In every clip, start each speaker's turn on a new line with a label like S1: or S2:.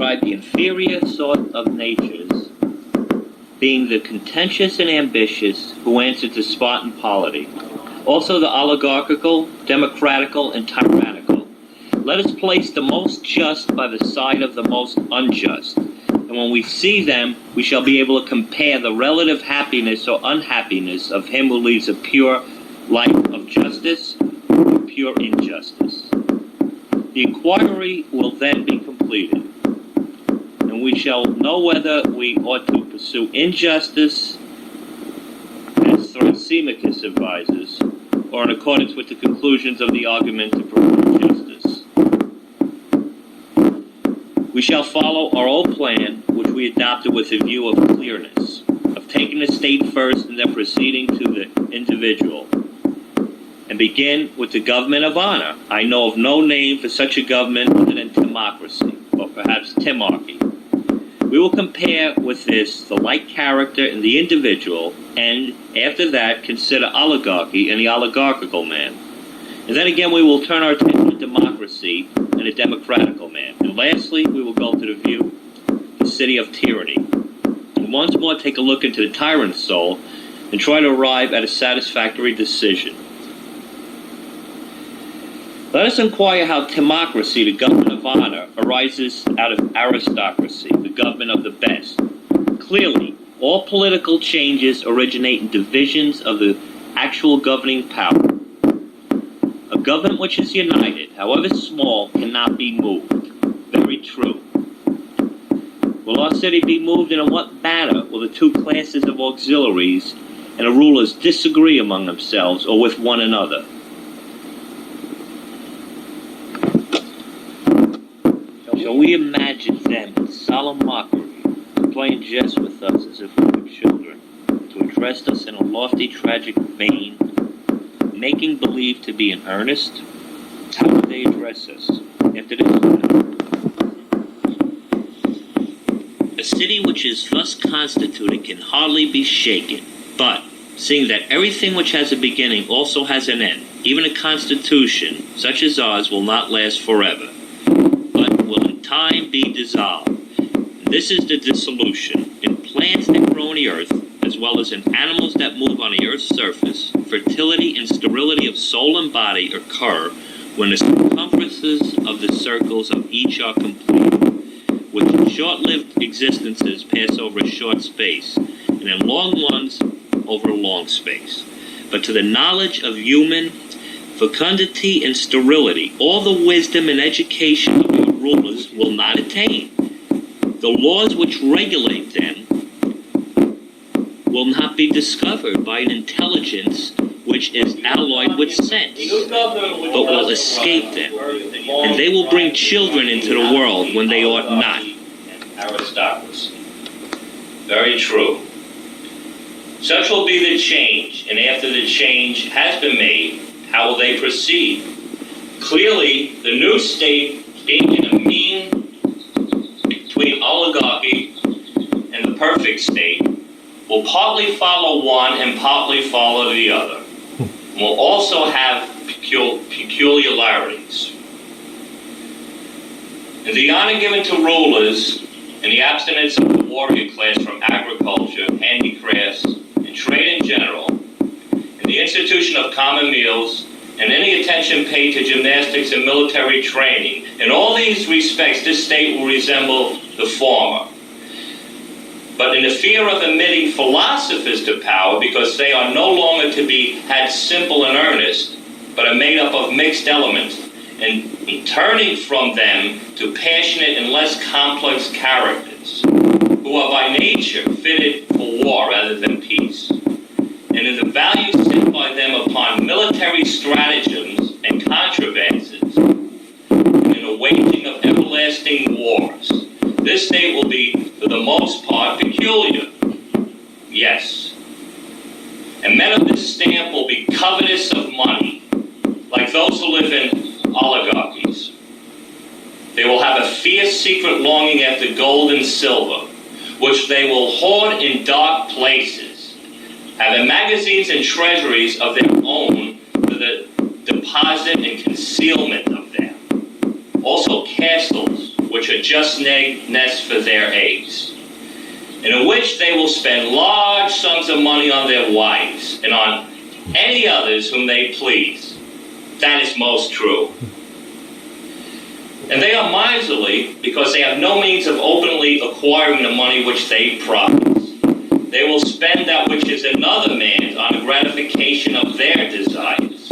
S1: describe the inferior sort of natures, being the contentious and ambitious who answer to Spartan polity. Also the oligarchical, democratical, and tyrannical. Let us place the most just by the side of the most unjust. And when we see them, we shall be able to compare the relative happiness or unhappiness of him who leads a pure life of justice or pure injustice. The inquiry will then be completed, and we shall know whether we ought to pursue injustice, as Thrasymachus advises, or in accordance with the conclusions of the argument to prove justice. We shall follow our old plan, which we adopted with a view of clearness, of taking the state first and then proceeding to the individual, and begin with the government of honor. I know of no name for such a government other than timocracy, or perhaps timarchy. We will compare with this the like character in the individual, and after that consider oligarchy and the oligarchical man. And then again we will turn our attention to democracy and a democratical man. And lastly, we will go to the view, the city of tyranny, and once more take a look into the tyrant's soul and try to arrive at a satisfactory decision. Let us inquire how timocracy, the government of honor, arises out of aristocracy, the government of the best. Clearly, all political changes originate in divisions of the actual governing power. A government which is united, however small, cannot be moved. Very true. Will our city be moved, and in what manner will the two classes of auxiliaries and the rulers disagree among themselves or with one another? Shall we imagine them in solemn mockery, playing jest with us as if we were children, to address us in a lofty tragic vein, making believe to be in earnest? How would they address us? After this, a city which is thus constituted can hardly be shaken, but, seeing that everything which has a beginning also has an end, even a constitution, such as ours, will not last forever, will in time be dissolved. And this is the dissolution. In plants that grow on the earth, as well as in animals that move on the earth's surface, fertility and sterility of soul and body occur when the circumferences of the circles of each are complete, which short-lived existences pass over a short space, and in long ones over a long space. But to the knowledge of human fecundity and sterility, all the wisdom and education of your rulers will not attain. The laws which regulate them will not be discovered by an intelligence which is alloyed with sense, but will escape them, and they will bring children into the world when they ought not. Aristocracy. Very true. Such will be the change, and after the change has been made, how will they proceed? Clearly, the new state, being in a mean between oligarchy and the perfect state, will partly follow one and partly follow the other, and will also have peculiarities. And the honor given to rulers and the abstinence of the warrior class from agriculture, handicrafts, and trade in general, and the institution of common meals, and any attention paid to gymnastics and military training. In all these respects, this state will resemble the former. But in the fear of admitting philosophers to power, because they are no longer to be had simple and earnest, but are made up of mixed elements, and turning from them to passionate and less complex characters, who are by nature fitted for war rather than peace, and in the value set by them upon military stratagems and contrivances, and in the waging of everlasting wars. This state will be, for the most part, peculiar. Yes. And men of this stamp will be covetous of money, like those who live in oligarchies. They will have a fierce secret longing after gold and silver, which they will hoard in dark places, having magazines and treasuries of their own for the deposit and concealment of them. Also castles which are just nests for their eggs, and in which they will spend large sums of money on their wives and on any others whom they please. That is most true. And they are miserly because they have no means of openly acquiring the money which they promise. They will spend that which is another man's on the gratification of their desires,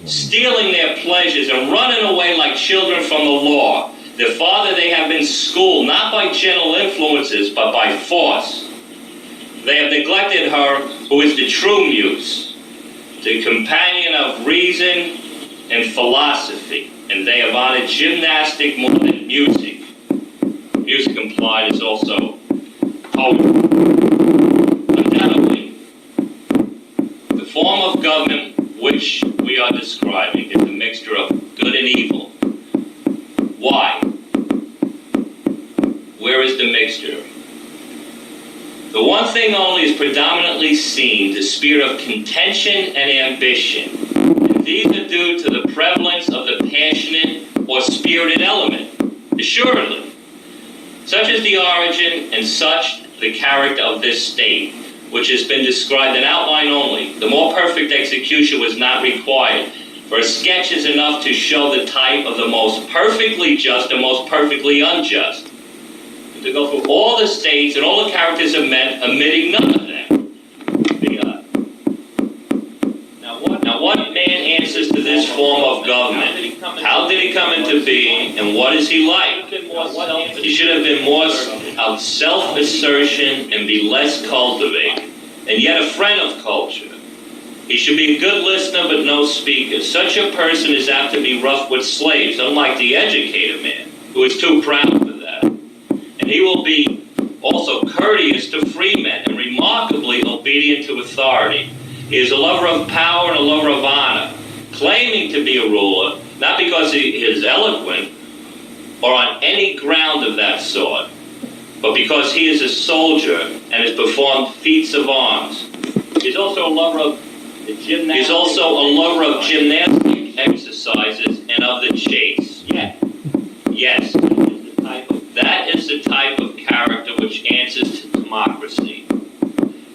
S1: stealing their pleasures and running away like children from the law. Their father they have been schooled, not by gentle influences, but by force. They have neglected her who is the true muse, the companion of reason and philosophy, and they have honored gymnastic more than music. Music implied is also poetry. Undoubtedly, the form of government which we are describing is a mixture of good and evil. Why? Where is the mixture? The one thing only is predominantly seen, the spirit of contention and ambition. And these are due to the prevalence of the passionate or spirited element. Assuredly. Such is the origin and such the character of this state, which has been described in outline only. The more perfect execution was not required, for a sketch is enough to show the type of the most perfectly just and most perfectly unjust. To go through all the states and all the characters of men, omitting none of them. Now what man answers to this form of government? How did he come into being, and what is he like? He should have been more of self-assertion and be less cultivated, and yet a friend of culture. He should be a good listener but no speaker. Such a person is apt to be rough with slaves, unlike the educated man, who is too proud for that. And he will be also courteous to free men and remarkably obedient to authority. He is a lover of power and a lover of honor, claiming to be a ruler, not because he is eloquent or on any ground of that sort, but because he is a soldier and has performed feats of arms. He is also a lover of gymnastic exercises and of the chase. Yes. That is the type of character which answers to democracy.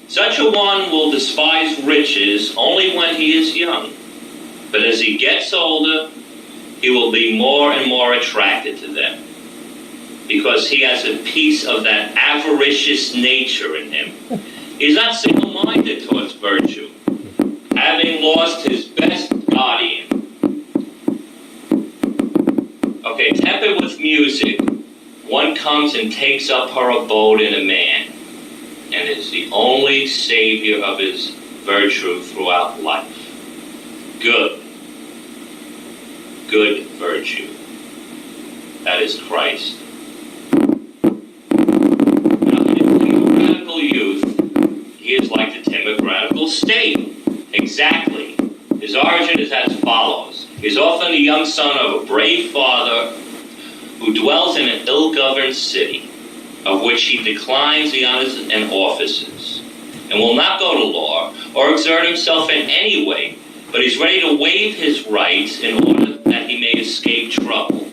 S1: Such a one will despise riches only when he is young, but as he gets older, he will be more and more attracted to them, because he has a piece of that avaricious nature in him. He is not single-minded towards virtue, having lost his best guardian. Okay, tempered with music, one comes and takes up her abode in a man, and is the only savior of his virtue throughout life. Good virtue. That is Christ. Now, in democratical youth, he is like the democratical state. Exactly. His origin is as follows. He is often the young son of a brave father who dwells in an ill-governed city, of which he declines the honors and offices, and will not go to law or exert himself in any way, but he's ready to waive his rights in order that he may escape trouble.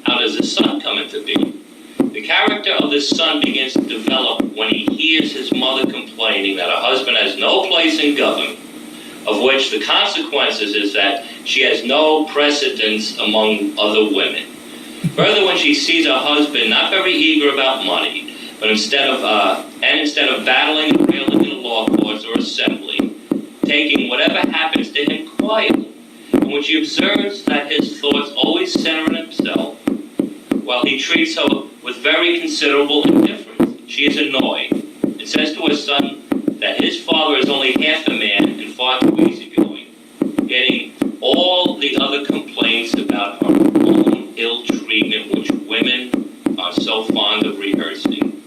S1: How does the son come into being? The character of the son begins to develop when he hears his mother complaining that her husband has no place in government, of which the consequences is that she has no precedence among other women. Further, when she sees her husband not very eager about money, but instead of battling and railing in the law courts or assembly, taking whatever happens to him quietly, and when she observes that his thoughts always center on himself, while he treats her with very considerable indifference, she is annoyed, and says to her son that his father is only half a man and far too easygoing, getting all the other complaints about her own ill treatment, which women are so fond of rehearsing.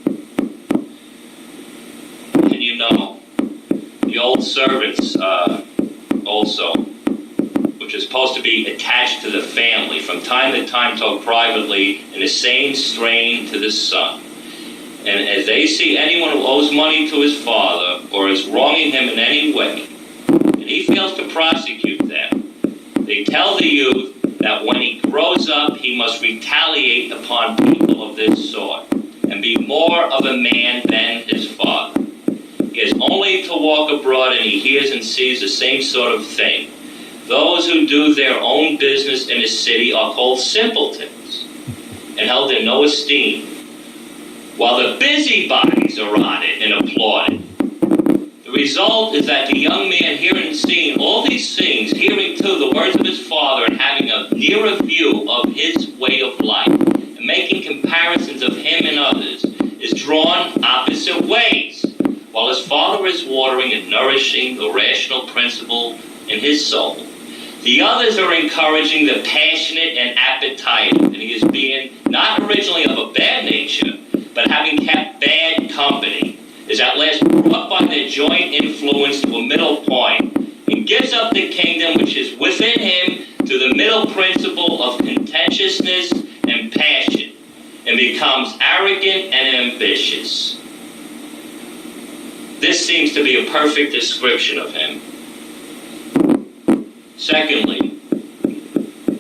S1: And you know, the old servants also, which is supposed to be attached to the family, from time to time talk privately in the same strain to the son. And as they see anyone who owes money to his father or is wronging him in any way, and he fails to prosecute them, they tell the youth that when he grows up, he must retaliate upon people of this sort, and be more of a man than his father. He has only to walk abroad and he hears and sees the same sort of thing. Those who do their own business in a city are called simpletons and held in no esteem, while the busybodies are honored and applauded. The result is that the young man hearing and seeing all these things, hearing too the words of his father and having a nearer view of his way of life, and making comparisons of him and others, is drawn opposite ways, while his father is watering and nourishing the rational principle in his soul. The others are encouraging the passionate and appetitive, and he is being not originally of a bad nature, but having kept bad company, is at last brought by their joint influence to a middle point, and gives up the kingdom which is within him to the middle principle of contentiousness and passion, and becomes arrogant and ambitious. This seems to be a perfect description of him. Secondly,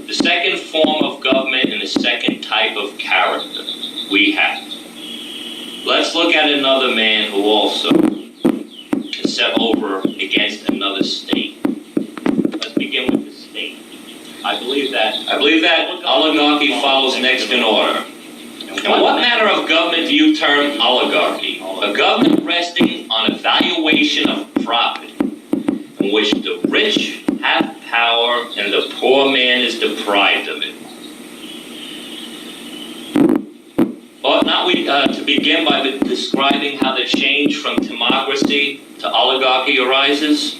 S1: the second form of government and the second type of character we have. Let's look at another man who also is set over against another state. Let's begin with the state. I believe that oligarchy follows next in order. And what manner of government do you term oligarchy? A government resting on a valuation of property, in which the rich have power and the poor man is deprived of it. Ought not we to begin by describing how the change from democracy to oligarchy arises?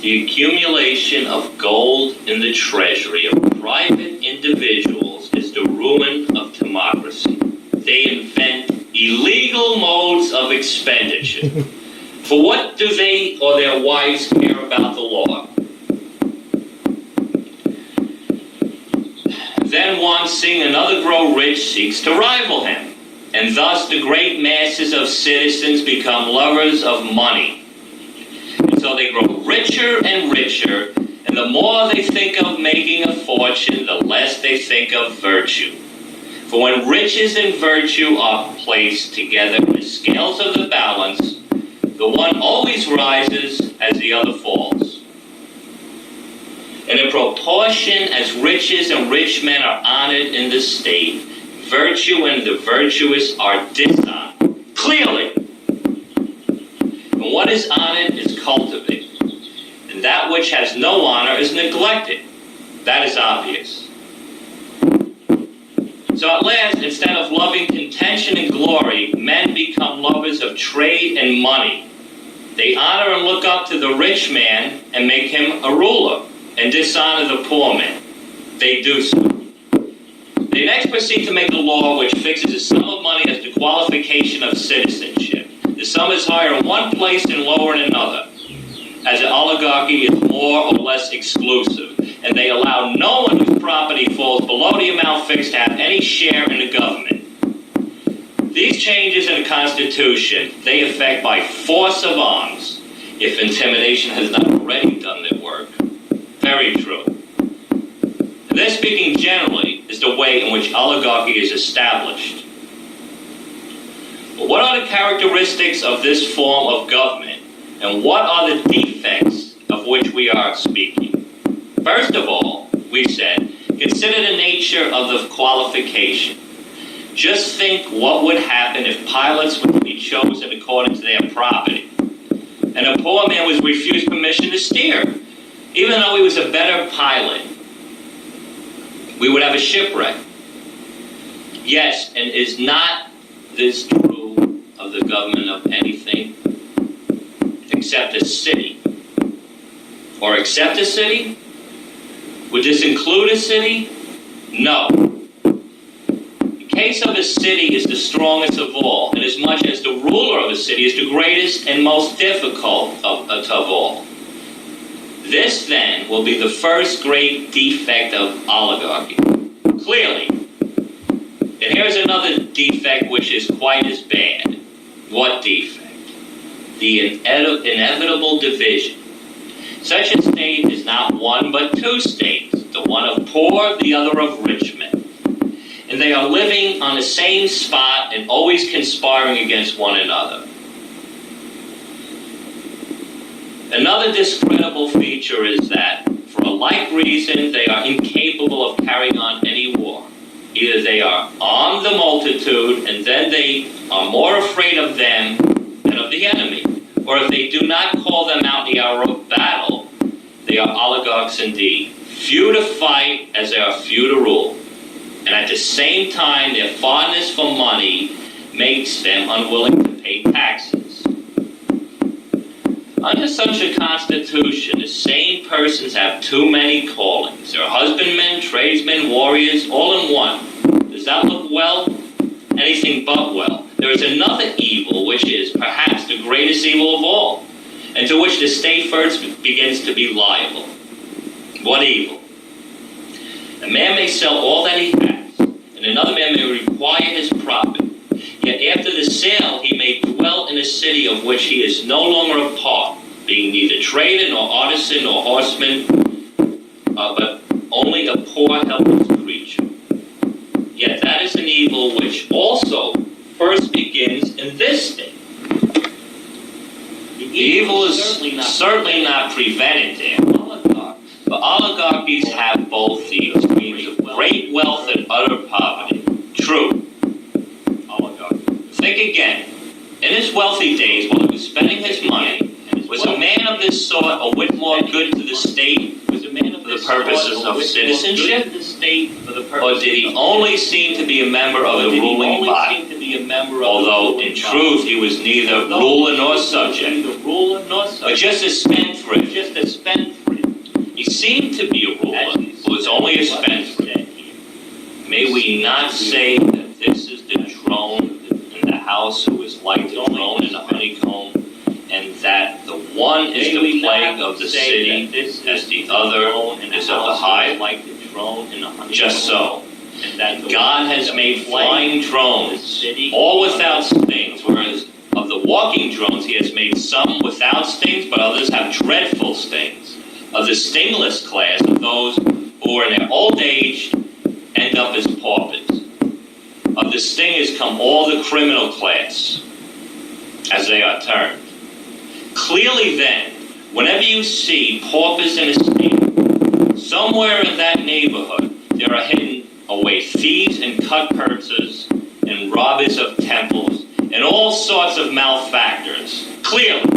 S1: The accumulation of gold in the treasury of private individuals is the ruin of democracy. They invent illegal modes of expenditure. For what do they or their wives care about the law? Then one, seeing another grow rich, seeks to rival him, and thus the great masses of citizens become lovers of money. And so they grow richer and richer, and the more they think of making a fortune, the less they think of virtue. For when riches and virtue are placed together in the scales of the balance, the one always rises as the other falls. And in proportion as riches and rich men are honored in the state, virtue and the virtuous are dishonored. Clearly. And what is honored is cultivated. And that which has no honor is neglected. That is obvious. So at last, instead of loving contention and glory, men become lovers of trade and money. They honor and look up to the rich man and make him a ruler, and dishonor the poor man. They do so. They next proceed to make a law which fixes a sum of money as the qualification of citizenship. The sum is higher in one place and lower in another, as an oligarchy is more or less exclusive, and they allow no one whose property falls below the amount fixed to have any share in the government. These changes in the Constitution, they effect by force of arms, if intimidation has not already done their work. Very true. And this, speaking generally, is the way in which oligarchy is established. But what are the characteristics of this form of government, and what are the defects of which we are speaking? First of all, we said, consider the nature of the qualification. Just think what would happen if pilots were to be chosen according to their property, and a poor man was refused permission to steer. Even though he was a better pilot, we would have a shipwreck. Yes, and is not this true of the government of anything except a city? Or except a city? Would this include a city? No. The case of a city is the strongest of all, inasmuch as the ruler of a city is the greatest and most difficult of all. This, then, will be the first great defect of oligarchy. Clearly. And here's another defect which is quite as bad. What defect? The inevitable division. Such a state is not one but two states, the one of poor, the other of rich men. And they are living on the same spot and always conspiring against one another. Another discreditable feature is that, for a like reason, they are incapable of carrying on any war. Either they are armed the multitude, and then they are more afraid of them than of the enemy. Or if they do not call them out in the hour of battle, they are oligarchs indeed, few to fight as they are few to rule. And at the same time, their fondness for money makes them unwilling to pay taxes. Under such a constitution, the same persons have too many callings. They're husbandmen, tradesmen, warriors, all in one. Does that look well? Anything but well. There is another evil which is perhaps the greatest evil of all, and to which the state first begins to be liable. What evil? A man may sell all that he has, and another man may require his profit. Yet after the sale he may dwell in a city of which he is no longer a part, being neither trader nor artisan nor horseman, but only a poor helpless creature. Yet that is an evil which also first begins in this state. The evil is certainly not prevented there. But oligarchies have both the extremes of great wealth and utter poverty. True. Think again. In his wealthy days, while he was spending his money, was a man of this sort a whit more good to the state for the purposes of citizenship? Or did he only seem to be a member of the ruling body? Although, in truth, he was neither ruler nor subject, but just a spendthrift. He seemed to be a ruler, but was only a spendthrift. May we not say that this is the drone in the house who is like the drone in the honeycomb, and that the one is the plague of the city, as the other is of the hive? Just so. God has made flying drones, all without stings, whereas of the walking drones he has made some without stings, but others have dreadful stings. Of the stingless class, of those who are in their old age end up as paupers. Of the stingers come all the criminal class, as they are termed. Clearly then, whenever you see paupers in a sting, somewhere in that neighborhood there are hidden away thieves and cut-purses and robbers of temples and all sorts of malefactors. Clearly.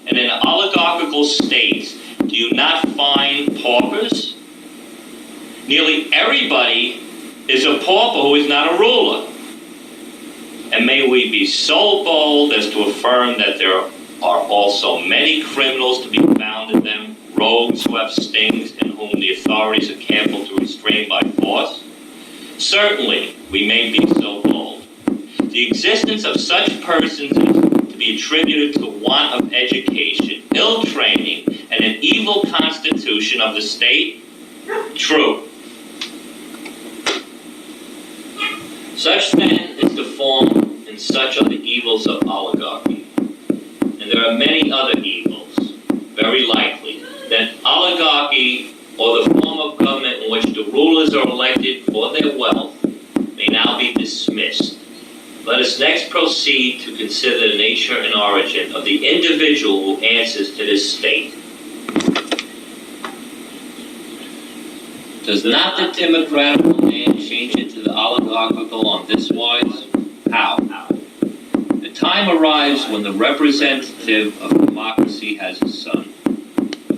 S1: And in oligarchical states, do you not find paupers? Nearly everybody is a pauper who is not a ruler. And may we be so bold as to affirm that there are also many criminals to be found in them, rogues who have stings and whom the authorities are careful to restrain by force? Certainly, we may be so bold. The existence of such persons is to be attributed to want of education, ill training, and an evil constitution of the state? True. Such then is the form and such are the evils of oligarchy. And there are many other evils, very likely, that oligarchy, or the form of government in which the rulers are elected for their wealth, may now be dismissed. Let us next proceed to consider the nature and origin of the individual who answers to this state. Does not the democratical man change into the oligarchical on this wise? How? The time arrives when the representative of democracy has a son.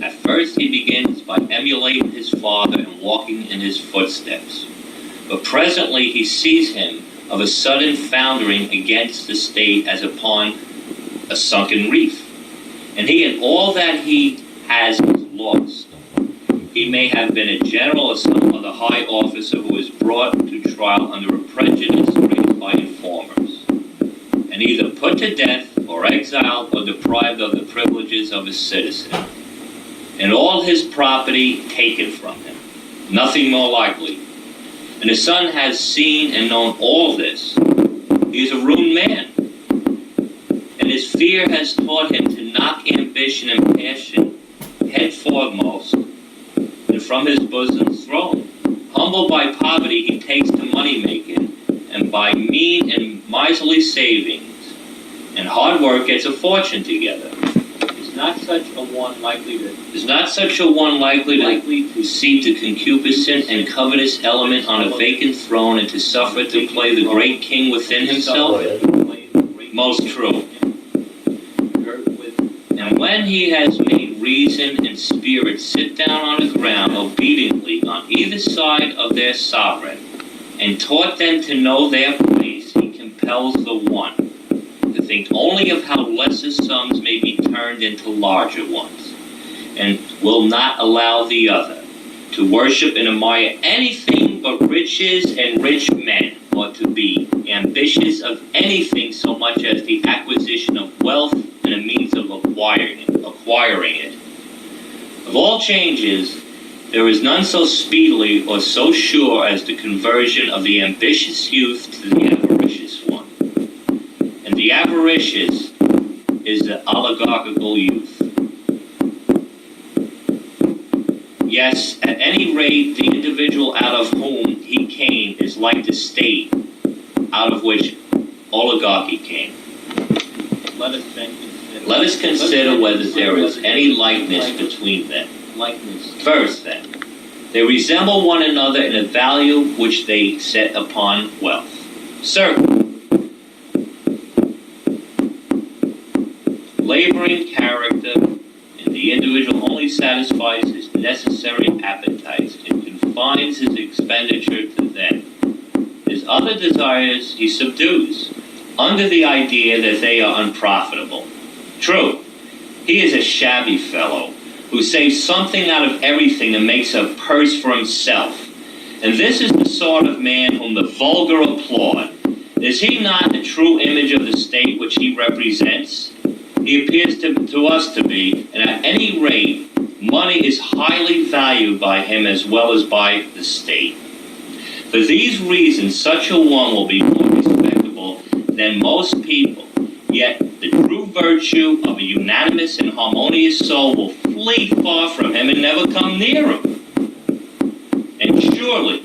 S1: At first he begins by emulating his father and walking in his footsteps. But presently he sees him of a sudden foundering against the state as upon a sunken reef. And he and all that he has is lost. He may have been a general or some other high officer who is brought to trial under a prejudice raised by informers, and either put to death or exiled or deprived of the privileges of a citizen, and all his property taken from him. Nothing more likely. And the son has seen and known all this. He is a ruined man, and his fear has taught him to knock ambition and passion head foremost, and from his bosom throne. Humbled by poverty, he takes to money-making, and by mean and miserly savings and hard work gets a fortune together. Is not such a one likely to seek the concupiscent and covetous element on a vacant throne and to suffer to play the great king within himself? Most true. And when he has made reason and spirit sit down on the ground obediently on either side of their sovereign, and taught them to know their place, he compels the one to think only of how lesser sums may be turned into larger ones, and will not allow the other to worship and admire anything but riches and rich men, or to be ambitious of anything so much as the acquisition of wealth and a means of acquiring it. Of all changes, there is none so speedily or so sure as the conversion of the ambitious youth to the avaricious one. And the avaricious is the oligarchical youth. Yes, at any rate, the individual out of whom he came is like the state out of which oligarchy came. Let us consider whether there is any likeness between them. First, then, they resemble one another in the value which they set upon wealth. Certainly, laboring character in the individual only satisfies his necessary appetites and confines his expenditure to them. His other desires he subdues, under the idea that they are unprofitable. True, he is a shabby fellow who saves something out of everything and makes a purse for himself. And this is the sort of man whom the vulgar applaud. Is he not the true image of the state which he represents? He appears to us to be, and at any rate, money is highly valued by him as well as by the state. For these reasons, such a one will be more respectable than most people. Yet the true virtue of a unanimous and harmonious soul will flee far from him and never come near him. And surely,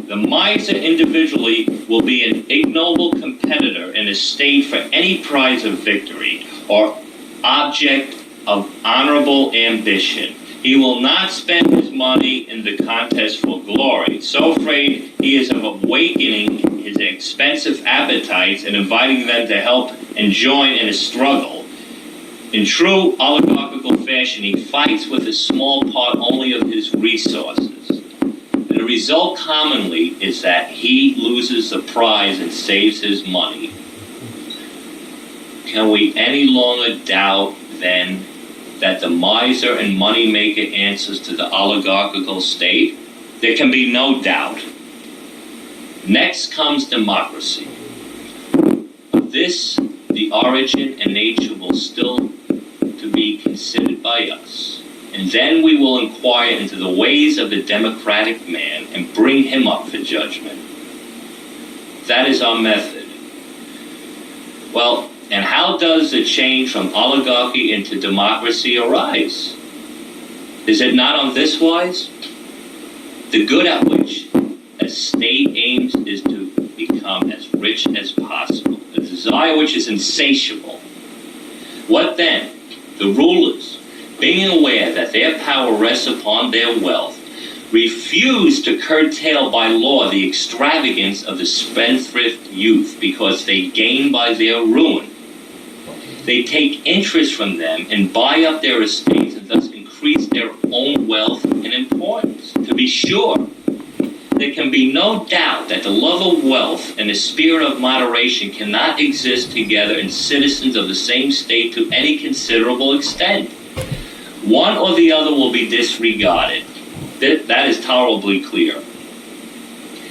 S1: the miser individually will be an ignoble competitor in a state for any prize of victory or object of honorable ambition. He will not spend his money in the contest for glory, so afraid he is of awakening his expensive appetites and inviting them to help and join in a struggle. In true oligarchical fashion, he fights with a small part only of his resources. And the result commonly is that he loses the prize and saves his money. Can we any longer doubt, then, that the miser and moneymaker answers to the oligarchical state? There can be no doubt. Next comes democracy. Of this, the origin and nature will still to be considered by us. And then we will inquire into the ways of the democratic man and bring him up for judgment. That is our method. Well, and how does the change from oligarchy into democracy arise? Is it not on this wise? The good at which a state aims is to become as rich as possible, a desire which is insatiable. What then? The rulers, being aware that their power rests upon their wealth, refuse to curtail by law the extravagance of the spendthrift youth because they gain by their ruin. They take interest from them and buy up their estates and thus increase their own wealth and importance. To be sure, there can be no doubt that the love of wealth and the spirit of moderation cannot exist together in citizens of the same state to any considerable extent. One or the other will be disregarded. That is tolerably clear.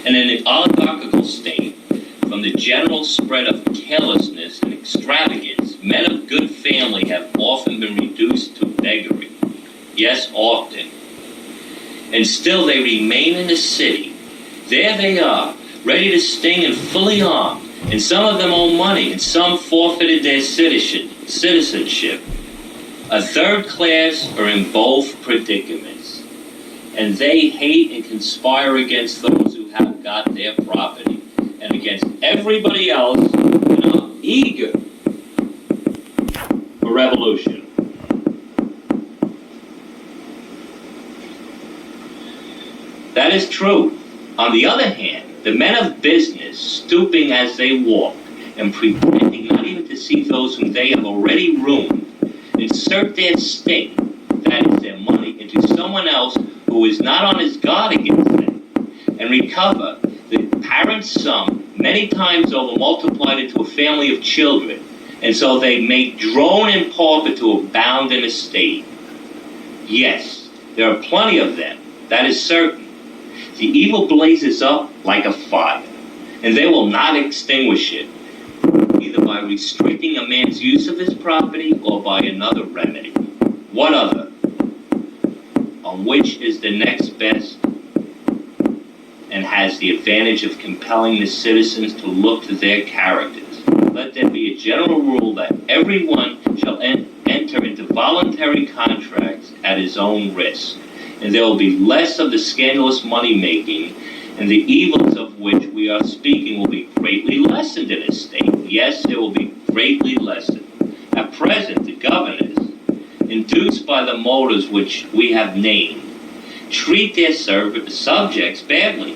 S1: And in the oligarchical state, from the general spread of carelessness and extravagance, men of good family have often been reduced to beggary. Yes, often. And still they remain in the city. There they are, ready to sting and fully armed. And some of them owe money, and some forfeited their citizenship. A third class are in both predicaments, and they hate and conspire against those who have got their property, and against everybody else, and are eager for revolution. That is true. On the other hand, the men of business, stooping as they walk, and pretending not even to see those whom they have already ruined, insert their sting, that is their money, into someone else who is not on his guard against them, and recover the apparent sum many times over multiplied into a family of children, and so they make drone and pauper to abound in a state. Yes, there are plenty of them, that is certain. The evil blazes up like a fire, and they will not extinguish it, either by restricting a man's use of his property or by another remedy. What other? On which is the next best, and has the advantage of compelling the citizens to look to their characters. Let there be a general rule that everyone shall enter into voluntary contracts at his own risk, and there will be less of the scandalous money-making, and the evils of which we are speaking will be greatly lessened in a state. Yes, they will be greatly lessened. At present, the governors, induced by the motives which we have named, treat their subjects badly,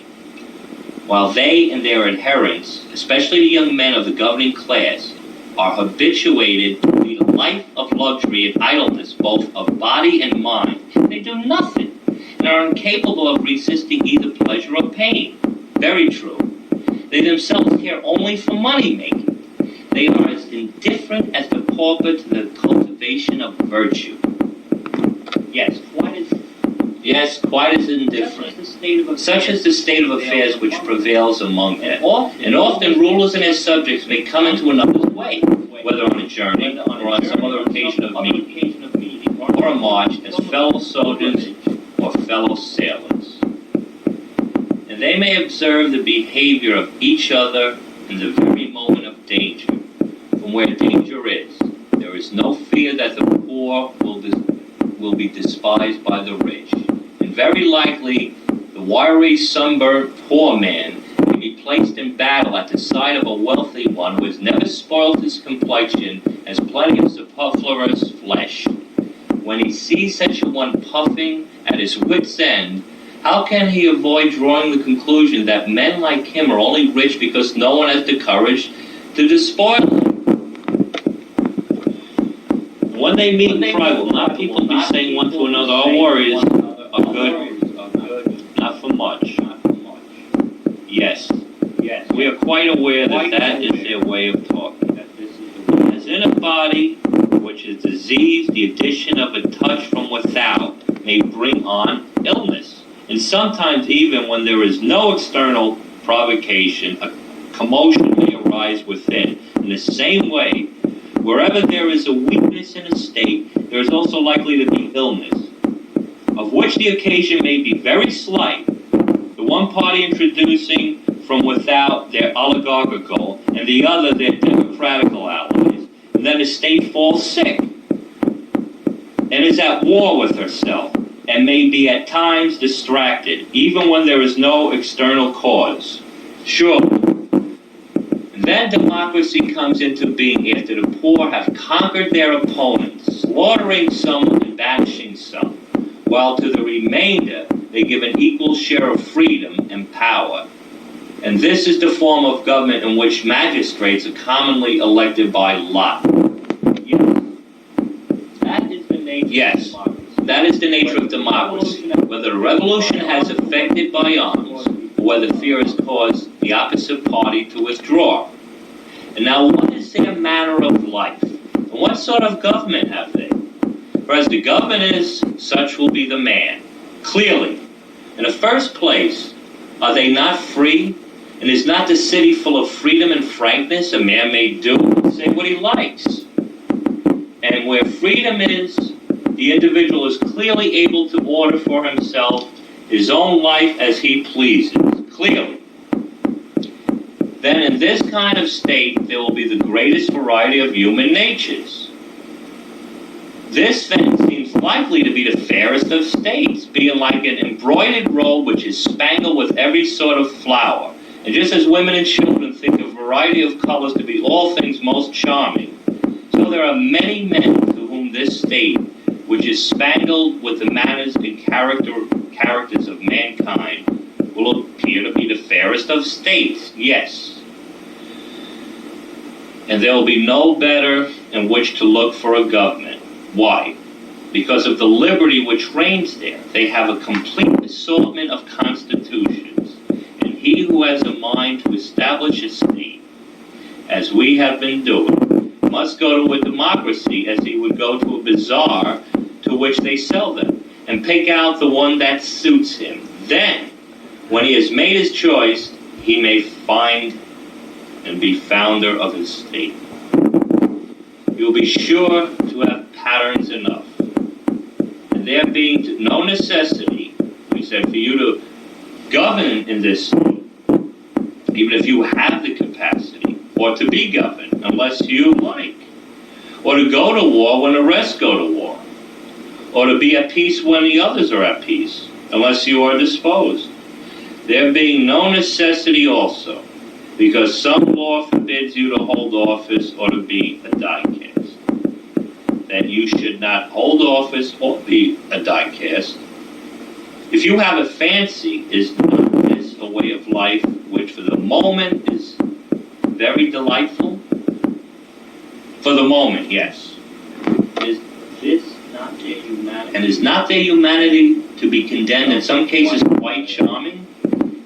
S1: while they and their adherents, especially the young men of the governing class, are habituated to lead a life of luxury and idleness, both of body and mind. They do nothing, and are incapable of resisting either pleasure or pain. Very true. They themselves care only for money-making. They are as indifferent as the pauper to the cultivation of virtue. Yes, quite as indifferent. Such is the state of affairs which prevails among them. And often rulers and their subjects may come into another's way, whether on a journey or on some other occasion of meeting, or a march, as fellow soldiers or fellow sailors. And they may observe the behavior of each other in the very moment of danger. From where danger is, there is no fear that the poor will be despised by the rich. And very likely, the wiry, sunburnt poor man may be placed in battle at the side of a wealthy one who has never spoiled his complexion, has plenty of superfluous flesh. When he sees such a one puffing at his wit's end, how can he avoid drawing the conclusion that men like him are only rich because no one has the courage to despoil him? When they meet in private, will not people be saying one to another, "Our warriors are good, not for much"? Yes, we are quite aware that that is their way of talking. As in a body which is diseased, the addition of a touch from without may bring on illness. And sometimes even when there is no external provocation, a commotion may arise within. In the same way, wherever there is a weakness in a state, there is also likely to be illness, of which the occasion may be very slight, the one party introducing from without their oligarchical, and the other their democratical allies, and then the state falls sick, and is at war with herself, and may be at times distracted, even when there is no external cause. Sure. Then democracy comes into being after the poor have conquered their opponents, slaughtering some and banishing some, while to the remainder they give an equal share of freedom and power. And this is the form of government in which magistrates are commonly elected by lot. Yes, that is the nature of democracy. Whether a revolution has affected by arms, or whether fear has caused the opposite party to withdraw. And now, what is their manner of life? And what sort of government have they? For as the government is, such will be the man. Clearly, in the first place, are they not free? And is not the city full of freedom and frankness? A man may do and say what he likes. And where freedom is, the individual is clearly able to order for himself his own life as he pleases. Clearly. Then in this kind of state, there will be the greatest variety of human natures. This then seems likely to be the fairest of states, being like an embroidered robe which is spangled with every sort of flower. And just as women and children think a variety of colors to be all things most charming, so there are many men to whom this state, which is spangled with the manners and characters of mankind, will appear to be the fairest of states, yes. And there will be no better in which to look for a government. Why? Because of the liberty which reigns there. They have a complete assortment of constitutions, and he who has a mind to establish a state, as we have been doing, must go to a democracy as he would go to a bazaar to which they sell them, and pick out the one that suits him. Then, when he has made his choice, he may find and be founder of his state. He will be sure to have patterns enough, and there being no necessity, we said, for you to govern in this state, even if you have the capacity, or to be governed, unless you like, or to go to war when the rest go to war, or to be at peace when the others are at peace, unless you are disposed. There being no necessity also, because some law forbids you to hold office or to be a die-cast, that you should not hold office or be a die-cast. If you have a fancy, is not this a way of life which for the moment is very delightful? For the moment, yes. Is this not their humanity? And is not their humanity to be condemned, in some cases quite charming?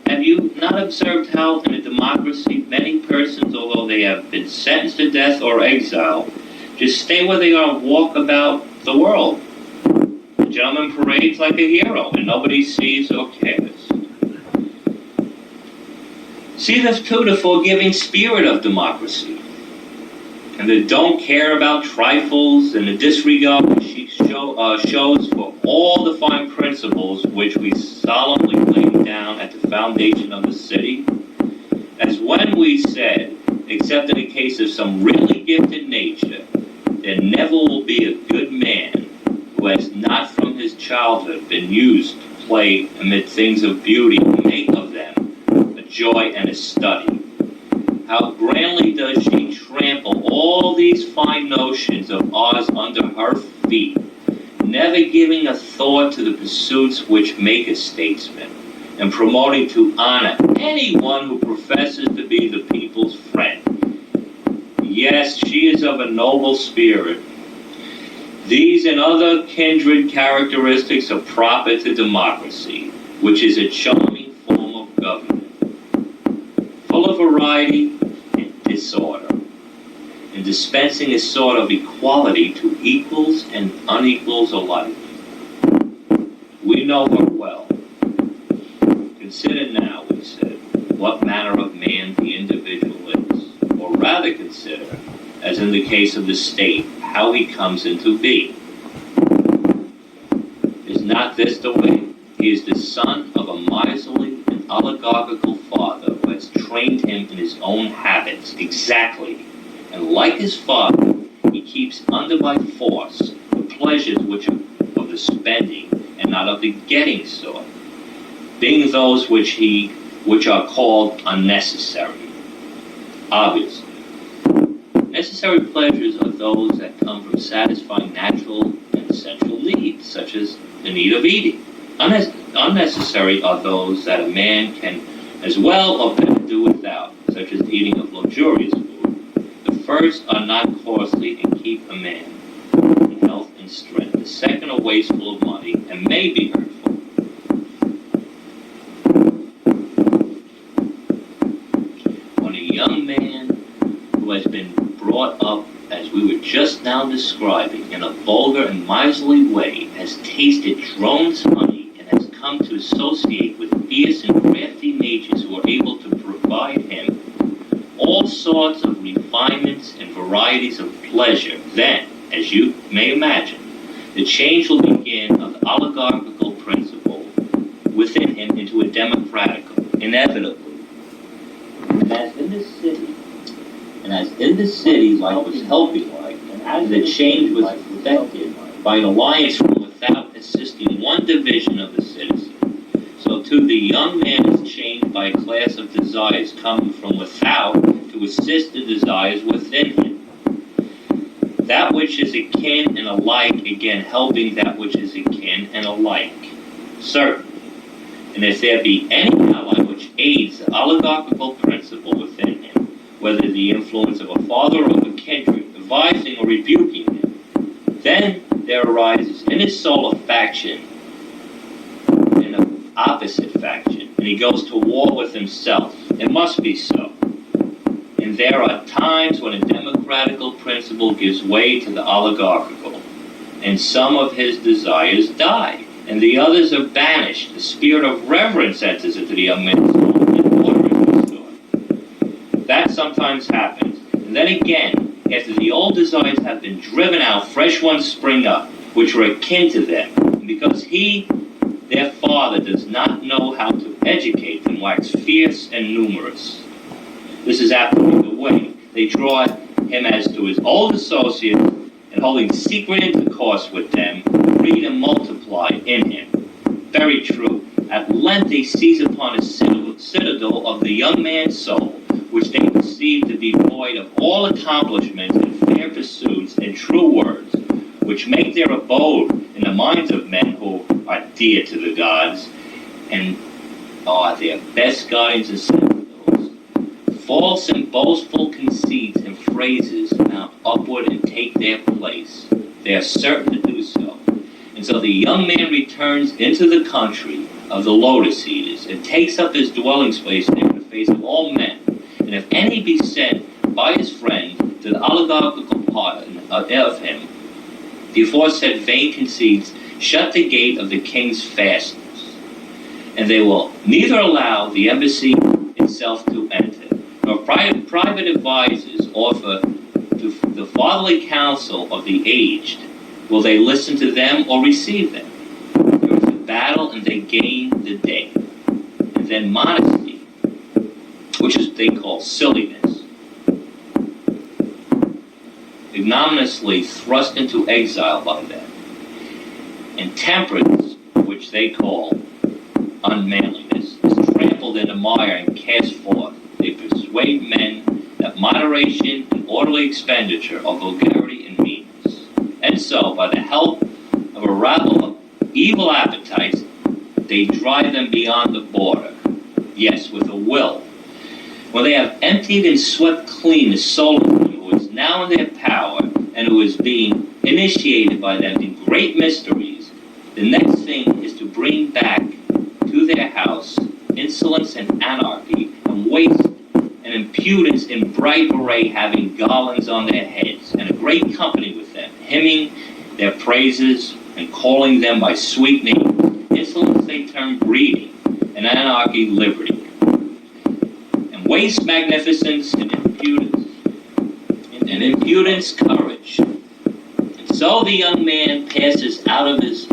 S1: Have you not observed how in a democracy many persons, although they have been sentenced to death or exile, just stay where they are and walk about the world? The gentleman parades like a hero, and nobody sees or cares. See the forgiving spirit of democracy, and the don't care about trifles, and the disregard which she shows for all the fine principles which we solemnly laid down at the foundation of the city. As when we said, except in the case of some really gifted nature, there never will be a good man who has not from his childhood been used to play amid things of beauty and make of them a joy and a study. How grandly does she trample all these fine notions of ours under her feet, never giving a thought to the pursuits which make a statesman, and promoting to honor anyone who professes to be the people's friend. Yes, she is of a noble spirit. These and other kindred characteristics are proper to democracy, which is a charming form of government, full of variety and disorder, and dispensing a sort of equality to equals and unequals alike. We know her well. Consider now, we said, what manner of man the individual is, or rather consider, as in the case of the state, how he comes into being. Is not this the way? He is the son of a miserly and oligarchical father who has trained him in his own habits exactly, and like his father, he keeps under by force the pleasures which are of the spending and not of the getting sort, being those which are called unnecessary. Obviously, necessary pleasures are those that come from satisfying natural and essential needs, such as the need of eating. Unnecessary are those that a man can as well or better do without, such as eating of luxurious food. The first are not costly and keep a man in health and strength. The second are wasteful of money and may be hurtful. When a young man who has been brought up, as we were just now describing, in a vulgar and miserly way, has tasted drone's honey and has come to associate with fierce and crafty natures who are able to provide him all sorts of refinements and varieties of pleasure, then, as you may imagine, the change will begin of the oligarchical principle within him into a democratical, inevitably. And as in the city, life was helping life, and as the change was effected by an alliance from without assisting one division of the citizen. So too the young man is changed by a class of desires coming from without to assist the desires within him. That which is akin and alike, again helping that which is akin and alike. Certainly. And if there be any ally which aids the oligarchical principle within him, whether the influence of a father or of a kindred, advising or rebuking him, then there arises in his soul a faction, and an opposite faction, and he goes to war with himself. It must be so. And there are times when a democratical principle gives way to the oligarchical, and some of his desires die, and the others are banished. The spirit of reverence enters into the young man's soul, and order is restored. That sometimes happens. And then again, after the old desires have been driven out, fresh ones spring up, which are akin to them. And because he, their father, does not know how to educate them, wax fierce and numerous. This is absolutely the way. They draw him as to his old associates, and holding secret intercourse with them, breed and multiply in him. Very true. At length they seize upon a citadel of the young man's soul, which they perceive to be void of all accomplishments and fair pursuits and true words, which make their abode in the minds of men who are dear to the gods, and are their best guardians and sentinels. False and boastful conceits and phrases mount upward and take their place. They are certain to do so. And so the young man returns into the country of the lotus eaters and takes up his dwelling place there in the face of all men. And if any be sent by his friend to the oligarchical part of him, the aforesaid vain conceits shut the gate of the king's fastness, and they will neither allow the embassy itself to enter, nor private advisers offer to the fatherly counsel of the aged. Will they listen to them or receive them? There is a battle, and they gain the day. And then modesty, which is they call silliness, ignominiously thrust into exile by them. And temperance, which they call unmanliness, is trampled in the mire and cast forth. They persuade men that moderation and orderly expenditure are vulgarity and meanness. And so, by the help of a rabble of evil appetites, they drive them beyond the border, yes, with a will. When they have emptied and swept clean the soul of him who is now in their power, and who is being initiated by them in great mysteries, the next thing is to bring back to their house insolence and anarchy, and waste and impudence in bright array, having garlands on their heads, and a great company with them, hymning their praises and calling them by sweet names. Insolence they term breeding, and anarchy liberty, and waste magnificence and impudence courage. And so the young man passes out of his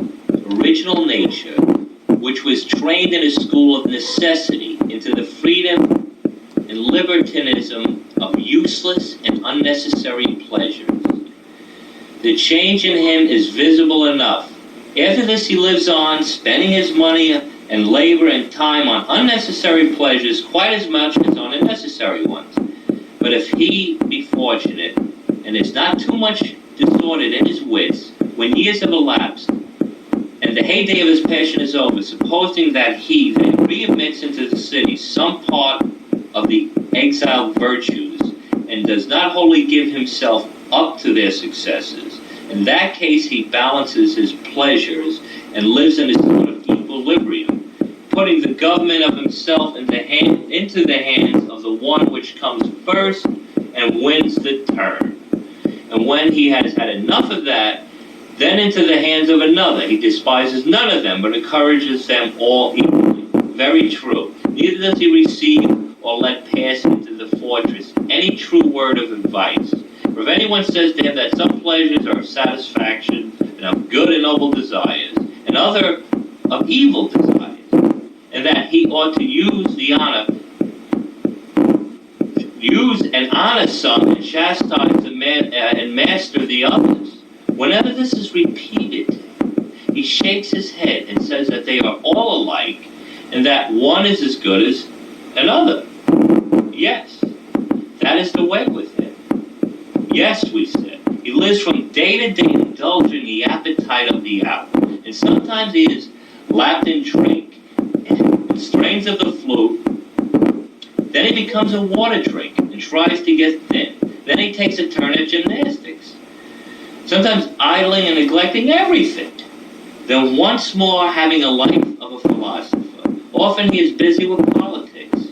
S1: original nature, which was trained in a school of necessity, into the freedom and libertinism of useless and unnecessary pleasures. The change in him is visible enough. After this he lives on, spending his money and labor and time on unnecessary pleasures quite as much as on the necessary ones. But if he be fortunate, and is not too much disordered in his wits, when years have elapsed, and the heyday of his passion is over, supposing that he then readmits into the city some part of the exiled virtues, and does not wholly give himself up to their successes, in that case he balances his pleasures and lives in a sort of equilibrium, putting the government of himself into the hands of the one which comes first and wins the turn. And when he has had enough of that, then into the hands of another. He despises none of them, but encourages them all equally. Very true. Neither does he receive or let pass into the fortress any true word of advice. For if anyone says to him that some pleasures are of satisfaction, and of good and noble desires, and other of evil desires, and that he ought to use and honor some, and chastise and master the others, Whenever this is repeated, he shakes his head and says that they are all alike and that one is as good as another. Yes, that is the way with him. Yes, we said, he lives from day to day indulging the appetite of the hour, and sometimes he is lapped in drink and strains of the flute. Then he becomes a water drink and tries to get thin. Then he takes a turn at gymnastics, sometimes idling and neglecting everything. Then once more having a life of a philosopher. Often he is busy with politics.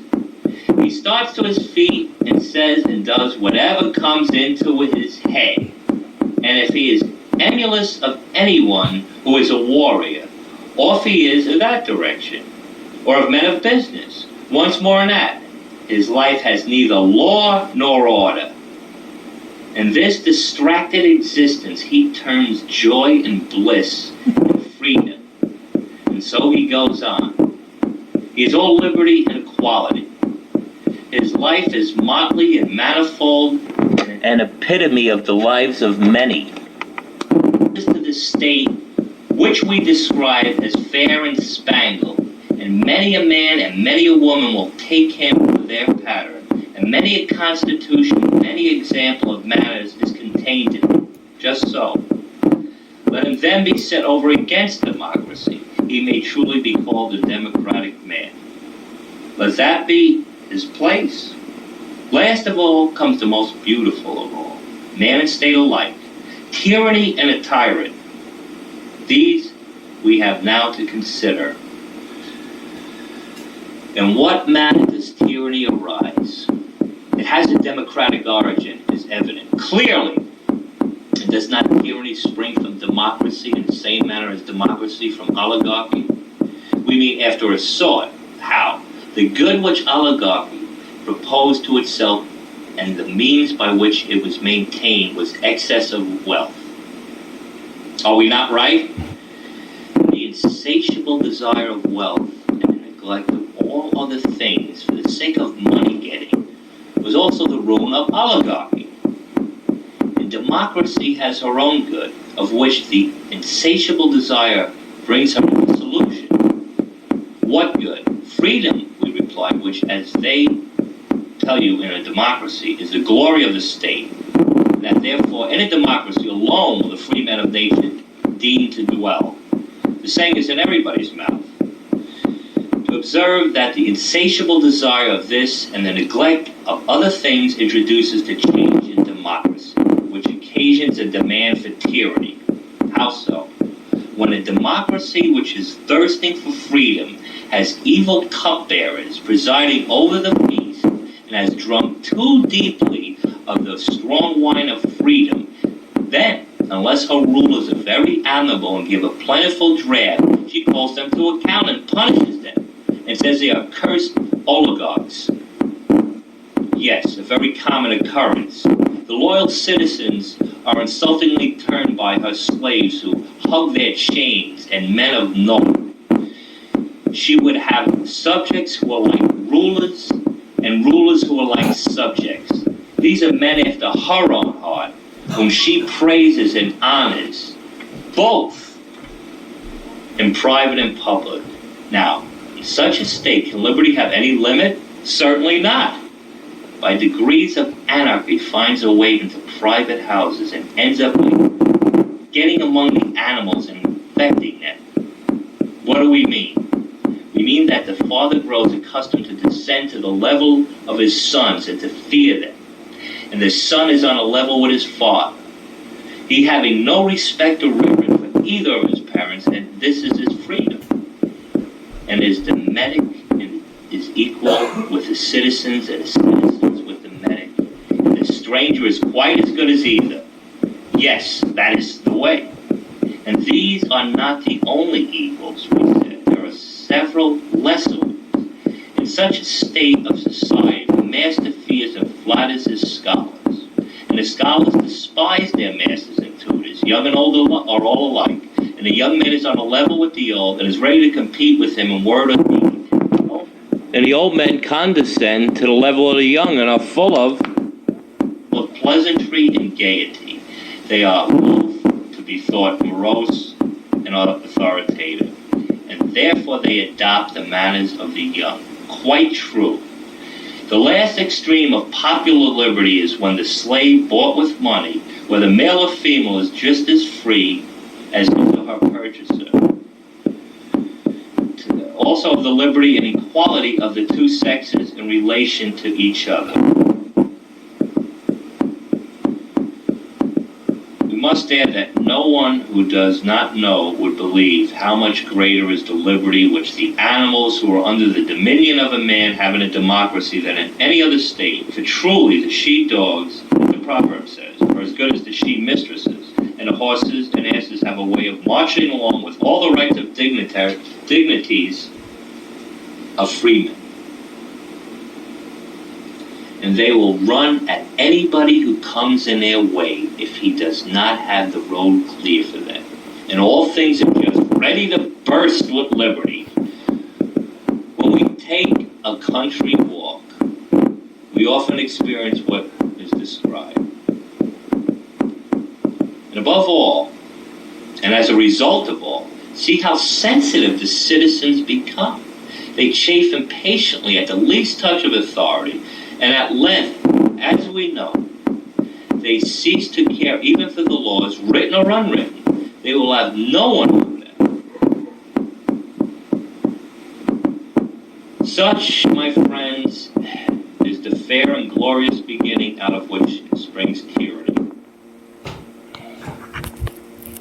S1: He starts to his feet and says and does whatever comes into his head. And if he is emulous of anyone who is a warrior, off he is in that direction, or of men of business, once more in that. His life has neither law nor order. And this distracted existence he terms joy and bliss and freedom. And so he goes on. He is all liberty and equality. His life is motley and manifold, an epitome of the lives of many. This to the state which we describe as fair and spangled, and many a man and many a woman will take him for their pattern, and many a constitution, many example of manners is contained in it. Just so. Let him then be set over against democracy. He may truly be called a democratic man. Let that be his place. Last of all comes the most beautiful of all, man and state alike, tyranny and a tyrant. These we have now to consider. In what manner does tyranny arise? It has a democratic origin, is evident, clearly. And does not tyranny spring from democracy in the same manner as democracy from oligarchy? We mean after a sort. How? The good which oligarchy proposed to itself and the means by which it was maintained was excess of wealth. Are we not right? The insatiable desire of wealth and the neglect of all other things for the sake of money getting was also the ruin of oligarchy. And democracy has her own good, of which the insatiable desire brings her to the solution. What good? Freedom, we reply, which, as they tell you in a democracy, is the glory of the state. That therefore, in a democracy alone will the free men of nation deem to dwell. The saying is in everybody's mouth. To observe that the insatiable desire of this and the neglect of other things introduces the change in democracy, which occasions a demand for tyranny. How so? When a democracy which is thirsting for freedom has evil cupbearers presiding over the feast and has drunk too deeply of the strong wine of freedom, then, unless her rulers are very amiable and give a plentiful draught, she calls them to account and punishes them, and says they are cursed oligarchs. Yes, a very common occurrence. The loyal citizens are insultingly turned by her slaves who hug their chains and men of note. She would have subjects who are like rulers and rulers who are like subjects. These are men after her own heart, whom she praises and honors, both in private and public. Now, in such a state, can liberty have any limit? Certainly not. By degrees of anarchy finds a way into private houses and ends up getting among the animals and infecting them. What do we mean? We mean that the father grows accustomed to descend to the level of his sons and to fear them. And the son is on a level with his father. He having no respect or reverence for either of his parents, and this is his freedom. And is Dometic and is equal with the citizens, and the citizens with the Dometic. And the stranger is quite as good as either. Yes, that is the way. And these are not the only evils, we said. There are several lesser ones. In such a state of society, the master fears and flatters his scholars, and the scholars despise their masters and tutors. Young and old are all alike, and the young man is on a level with the old and is ready to compete with him in word or deed. And the old men condescend to the level of the young and are full of pleasantry and gaiety. They are loath to be thought morose and authoritative, and therefore they adopt the manners of the young. Quite true. The last extreme of popular liberty is when the slave bought with money, whether male or female, is just as free as his or her purchaser. Also, the liberty and equality of the two sexes in relation to each other. We must add that no one who does not know would believe how much greater is the liberty which the animals who are under the dominion of a man have in a democracy than in any other state. For truly the she-dogs, the proverb says, are as good as the she-mistresses, and the horses and asses have a way of marching along with all the rights of dignities of freemen. And they will run at anybody who comes in their way if he does not have the road clear for them. And all things are just ready to burst with liberty. When we take a country walk, we often experience what is described. And above all, and as a result of all, see how sensitive the citizens become. They chafe impatiently at the least touch of authority, and at length, as we know, they cease to care even for the laws, written or unwritten. They will have no one over them. Such, my friends, is the fair and glorious beginning out of which springs tyranny.